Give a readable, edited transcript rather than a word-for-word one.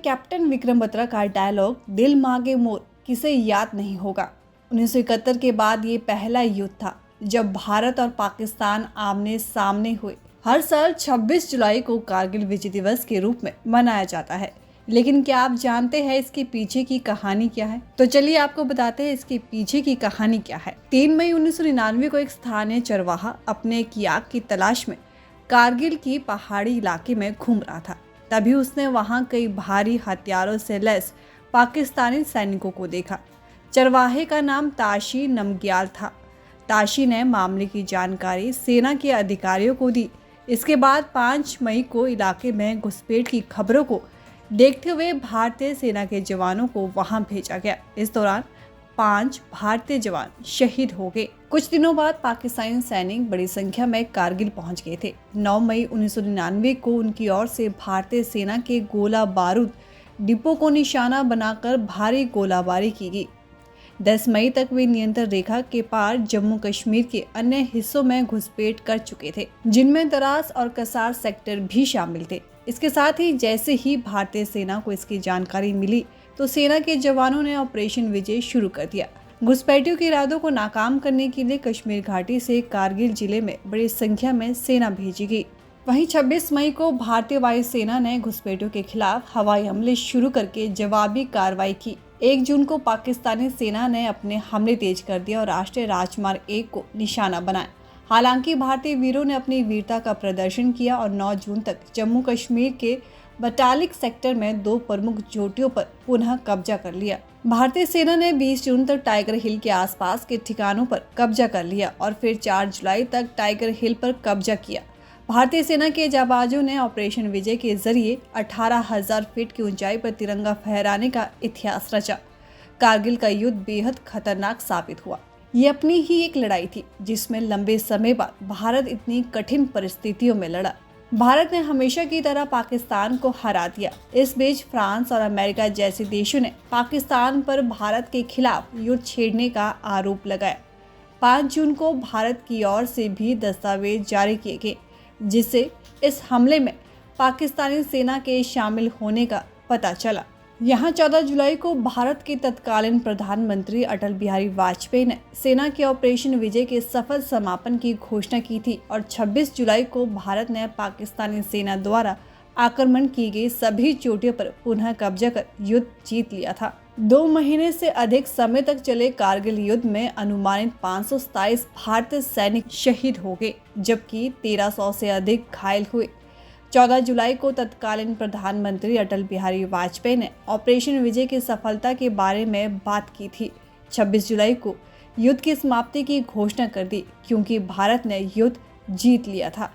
Captain Vikram Batra का dialogue दिल मांगे मोर किसे याद नहीं होगा। 1971 के बाद ये पहला युद्ध था जब भारत और पाकिस्तान आमने सामने हुए। हर साल 26 जुलाई को कारगिल विजय दिवस के रूप में मनाया जाता है, लेकिन क्या आप जानते हैं इसके पीछे की कहानी क्या है? तो चलिए आपको बताते हैं इसके पीछे की कहानी क्या है। 3 मई 1999 को एक स्थानीय चरवाहा अपने एक याक की तलाश में कारगिल की पहाड़ी इलाके में घूम रहा था। तभी उसने वहां कई भारी हथियारों से लैस पाकिस्तानी सैनिकों को देखा। चरवाहे का नाम ताशी नमग्याल था। ताशी ने मामले की जानकारी सेना के अधिकारियों को दी। इसके बाद 5 मई को इलाके में घुसपैठ की खबरों को देखते हुए भारतीय सेना के जवानों को वहां भेजा गया। इस दौरान 5 भारतीय जवान शहीद हो गए। कुछ दिनों बाद पाकिस्तानी सैनिक बड़ी संख्या में कारगिल पहुंच गए थे। 9 मई 1999 को उनकी ओर से भारतीय सेना के गोला बारूद डिपो को निशाना बनाकर भारी गोलाबारी की गई। 10 मई तक वे नियंत्रण रेखा के पार जम्मू कश्मीर के अन्य हिस्सों में घुसपैठ कर चुके थे, जिनमें दरास और कसार सेक्टर भी शामिल थे। इसके साथ ही जैसे ही भारतीय सेना को इसकी जानकारी मिली तो सेना के जवानों ने ऑपरेशन विजय शुरू कर दिया। घुसपैठियों के इरादों को नाकाम करने के लिए कश्मीर घाटी से कारगिल जिले में बड़ी संख्या में सेना भेजी गई। वहीं 26 मई को भारतीय वायुसेना ने घुसपैठियों के खिलाफ हवाई हमले शुरू करके जवाबी कार्रवाई की। 1 जून को पाकिस्तानी सेना ने अपने हमले तेज कर दिया और राष्ट्रीय राजमार्ग 1 को निशाना बनाया। हालांकि भारतीय वीरों ने अपनी वीरता का प्रदर्शन किया और 9 जून तक जम्मू कश्मीर के बटालिक सेक्टर में 2 प्रमुख चोटियों पर पुनः कब्जा कर लिया। भारतीय सेना ने 20 जून तक टाइगर हिल के आसपास के ठिकानों पर कब्जा कर लिया और फिर 4 जुलाई तक टाइगर हिल पर कब्जा किया। भारतीय सेना के जाबाजों ने ऑपरेशन विजय के जरिए 18,000 फीट की ऊंचाई पर तिरंगा फहराने का इतिहास रचा। कारगिल का युद्ध बेहद खतरनाक साबित हुआ। ये अपनी ही एक लड़ाई थी जिसमें लंबे समय बाद भारत इतनी कठिन परिस्थितियों में लड़ा। भारत ने हमेशा की तरह पाकिस्तान को हरा दिया। इस बीच फ्रांस और अमेरिका जैसे देशों ने पाकिस्तान पर भारत के खिलाफ युद्ध छेड़ने का आरोप लगाया। 5 जून को भारत की ओर से भी दस्तावेज जारी किए गए जिससे इस हमले में पाकिस्तानी सेना के शामिल होने का पता चला। यहाँ 14 जुलाई को भारत के तत्कालीन प्रधानमंत्री अटल बिहारी वाजपेयी ने सेना के ऑपरेशन विजय के सफल समापन की घोषणा की थी और 26 जुलाई को भारत ने पाकिस्तानी सेना द्वारा आक्रमण की गई सभी चोटियों पर पुनः कब्जा कर युद्ध जीत लिया था। 2 महीने से अधिक समय तक चले कारगिल युद्ध में अनुमानित 527 भारतीय सैनिक शहीद हो गए, जबकि 1300 से अधिक घायल हुए। 14 जुलाई को तत्कालीन प्रधानमंत्री अटल बिहारी वाजपेयी ने ऑपरेशन विजय की सफलता के बारे में बात की थी। 26 जुलाई को युद्ध की समाप्ति की घोषणा कर दी क्योंकि भारत ने युद्ध जीत लिया था।